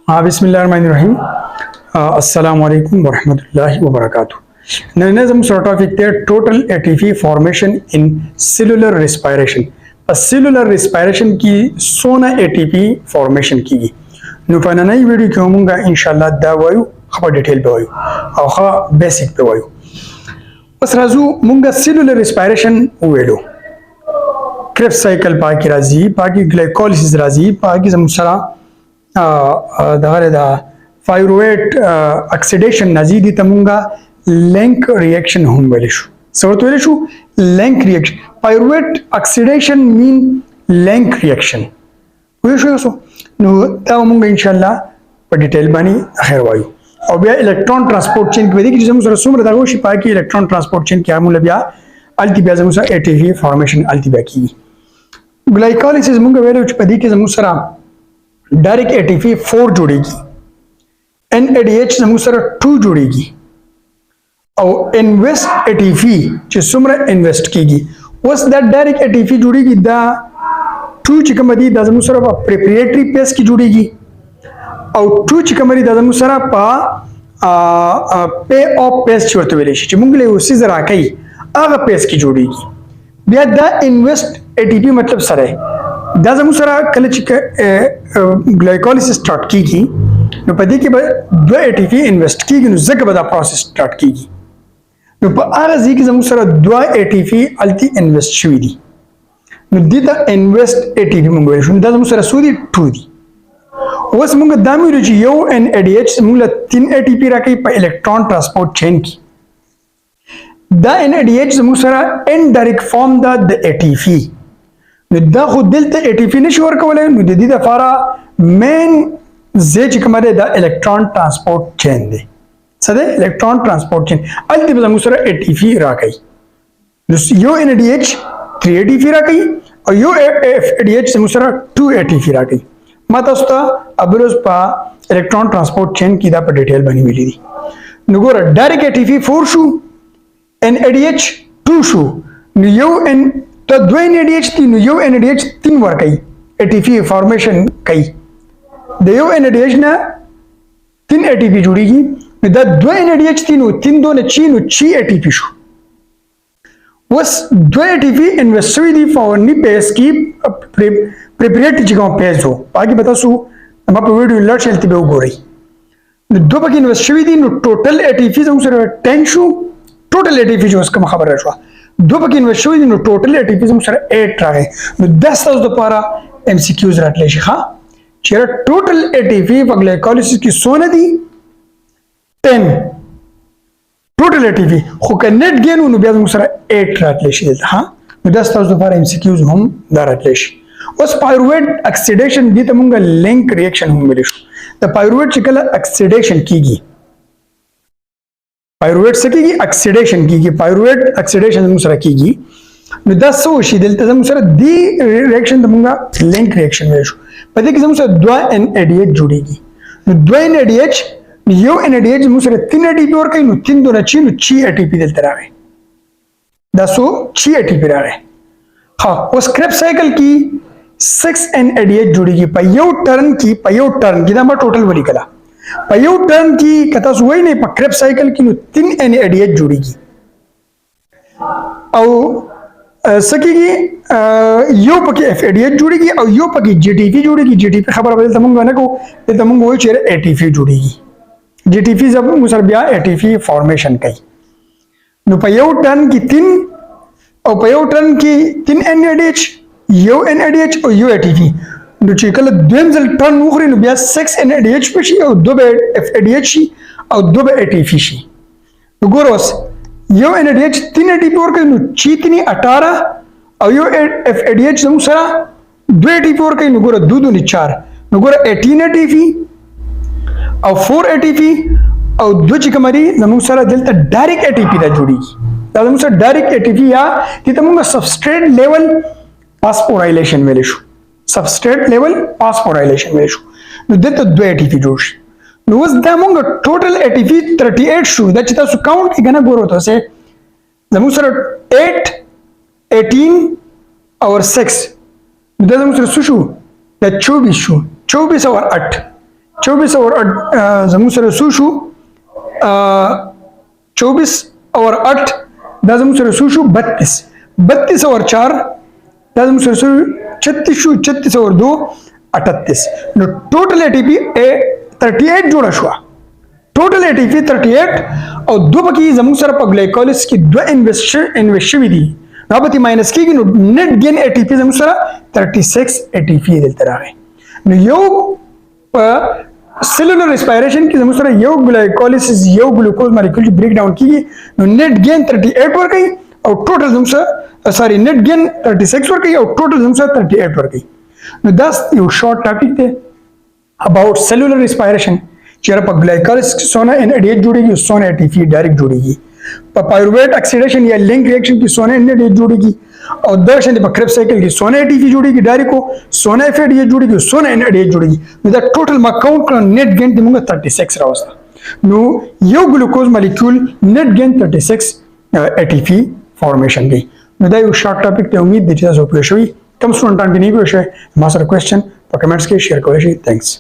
बिस्मिल्लाहिर्रहमानिर्रहीम। अस्सलाम वालेकुम वरहमतुल्लाहि वबरकातुहू। नजम टॉपिक थे total ATP formation in cellular respiration. Cellular respiration की सोना एटीपी फॉर्मेशन की नुफाना नई वीडियो की होमूंगा इंशाल्लाह दा वायु खबर डिटेल पे वायु और खा बेसिक पे वायु बस राजू मुंगा सेलुलर रेस्पिरेशन वेलो क्रेब साइकिल पाकी राजी पाकी ग्लाइकोलिसिस राजी पाकी जमुसरा दा pyruvate oxidation nazidi tamunga link reaction hum welishu sort welishu link reaction pyruvate oxidation mean link reaction welishu so no tamunga inshallah pa detail bani akhir wayu aw bia electron transport chain ke wedi ki jamu sura sumra dago shi pa ki electron transport chain kya mula bia alti bia jamu sura ATP formation alti bia ki glycolysis munga welu padi ki jamu sura direct ATP 4 जुड़ेगी NADH जमुसरा 2 जुड़ेगी और invest ATP जो सुमरा इन्वेस्ट कीगी उस that direct ATP जुड़ेगी दा 2 चिकमदी दा जमुसरा पा प्रिपरेटरी पेस की जुड़ेगी और 2 चिकमदी दा जमुसरा पा पे ऑफ पेस चोरते वेले ची मुंगले उसी जरा कई आगा पेस की जुड़ेगी बिया दा इन्वेस्ट एटीपी मतलब सरे दा जमुसरा कल चिक ग्लाइकोलिसिस स्टार्ट कीगी नो पदी के दो एटीपी इन्वेस्ट कीगी नो जग बदा प्रोसेस स्टार्ट कीगी नो प आरा जी की जमुसरा दो एटीपी अल्टी इन्वेस्ट शुई दी नो दीदा इन्वेस्ट एटीपी मंगवे शुन दा जमुसरा सूदी 2 दी वस मंग दामी रुचि यो NADH मंगला 3 एटीपी राकी प इलेक्ट्रॉन ट्रांसपोर्ट चेन की दा NADH जमुसरा इनडायरेक्ट फॉर्म दा एटीपी दा खुद दिलते एटीपी नशी वर्कवले नु ददी दफारा मेन जे चिकमरे दा इलेक्ट्रॉन ट्रांसपोर्ट चेन दे सदे इलेक्ट्रॉन ट्रांसपोर्ट चेन अल्ती बजा मुसरा एटीपी राकई यो NADH 3 एटीपी राकई और यो FADH से मुसरा 2 एटीपी राकई मतस्ता अबरोज पा इलेक्ट्रॉन ट्रांसपोर्ट चेन की दा पर डिटेल बनी मिली दी नुगोरा डायरेक्ट एटीपी 4 शू NADH 2 शू यो तो दो NADH 3 यो NADH 3 बार कई ATP फॉर्मेशन कई देयो NADH ना 3 ATP जुड़ेगी दा दो NADH 3 दो ने 6 ATP शु वस दो ATP इन्वेस्ट हुई दी फॉर्नी पेस की प्रिपरेट जगह पेस हो बाकी बता सु हम आप वीडियो लड़ चलती बे उगो रही दो बाकी इन्वेस्ट हुई दी टोटल ATP जो सर 10 शु टोटल ATP जो उसका खबर है दो बकी इन्वेस्ट हुई नो टोटल एटीपी हम सर 8 रहे नो 10 दो पारा एमसीक्यूज रट ले हाँ चेरा टोटल एटीपी ग्लाइकोलिसिस की सोने दी 10 टोटल एटीपी खो का नेट गेन नो ब्याज हम सर 8 रट ले हाँ नो 10 दो पारा एमसीक्यूज हम दारट ले उस पायरुवेट ऑक्सीडेशन दी तमुंगा लिंक रिएक्शन हम मिले द पायरुवेट चिकल ऑक्सीडेशन कीगी पायरुवेट से की ऑक्सीडेशन की पायरुवेट ऑक्सीडेशन मुसरा की नु 10 सो शी दिलते मुसरा दी रिएक्शन तमुंगा लिंक रिएक्शन वेशु पते कि मुसरा दो NADH जुड़ेगी नु दो NADH यो NADH मुसरा 3 ATP और कई नु 3 दो न 6 ATP दिलते रहे 10 6 ATP रहे हाँ उस क्रेब साइकिल की 6 NADH जुड़ेगी पयो टर्न की दामा टोटल वली कला पयो टर्न की कथा सुई नहीं क्रेब साइकिल की 3 NADH जुड़ेगी और सकेगी यो पकी FADH जुड़ेगी और यो पकी GTP जुड़ेगी GTP खबर बदल तमंग ना को ये तमंग वो चेहरे ATP जुड़ेगी GTP जब मुसर बिया ATP फॉर्मेशन कई नो पयो टर्न की 3 और पयो टर्न की 3 NADH यो NADH और यो ATP चिकल द्वेमजल टर्न मुखरी नु बिया 6 NADH पे शी और 2 FADH शी और 2 ATP शी गोरोस यो NADH 3 ATP और के नु 6 18 और यो FADH जमुसरा 2 ATP और के नु गोरो 2 2 4 नु गोरो 18 ATP और 4 ATP और 2 चिकमरी जमुसरा दिलता डायरेक्ट ATP दा जुड़ेगी दा जमुसरा डायरेक्ट ATP या कि तमुंगा सबस्ट्रेट लेवल फास्फोराइलेशन वेलेशु सबस्ट्रेट लेवल फास्फोराइलेशन वेशु नु देता 2 ATP जोश नु वस दामंग टोटल ATP 38 शु दा चिता सु काउंट की गना गोरो तो से जमुसर 8 18 और 6 दा जमुसर सुशु दा 24 शु 24 और 8 24 اور زموږ سره سو شو 24 اور 8 دا زموږ سره سو شو 32 32 اور 4 دا زموږ سره سو 36 شو 36 اور 2 38 نو ټوټل ATP 38 جوړه شو ټوټل ATP 38 او دو پکې زموږ سره په ګلایکولیس کې دوه انویسټ شوي دي دا به ماینس کېږي نو نیټ گین ATP زموږ سره 36 ATP دلته راغی نو یو په سیلولر ریسپایریشن کې زموږ سره یو ګلایکولیسس یو ګلوکوز مالیکول بریک ډاون کیږي نو نیټ گین 38 ورکوي او ټوټل زموږ سره سوري نیټ گین 36 ورکوي او ټوټل زموږ سره 38 ورکوي نو دا یو شارټ ټاپک دی اباوت سیلولر ریسپایریشن چې په ګلایکولیسس کې سونه NADH جوړیږي سونه ATP ډایرکټ جوړیږي په پایرویټ اکسیډیشن یا لینک ریاکشن کې سونه NADH جوړیږي او دا شند په کرب سایکل کې سونه ATP جوړیږي ډایرکټ سونه FADH جوړیږي سونه NADH جوړیږي نو دا ټوټل ما کاونټ کړو نیټ گین د موږ 36 راوسته نو یو ګلوکوز مالیکول نیټ گین 36 ATP فارمیشن دی نو دا یو شارټ ټاپک ته امید د چې تاسو پوه شئ کوم سټوډنټان کې نه پوه شئ ما سره کوېسچن په کمنټس کې شیر کولای شئ تھینکس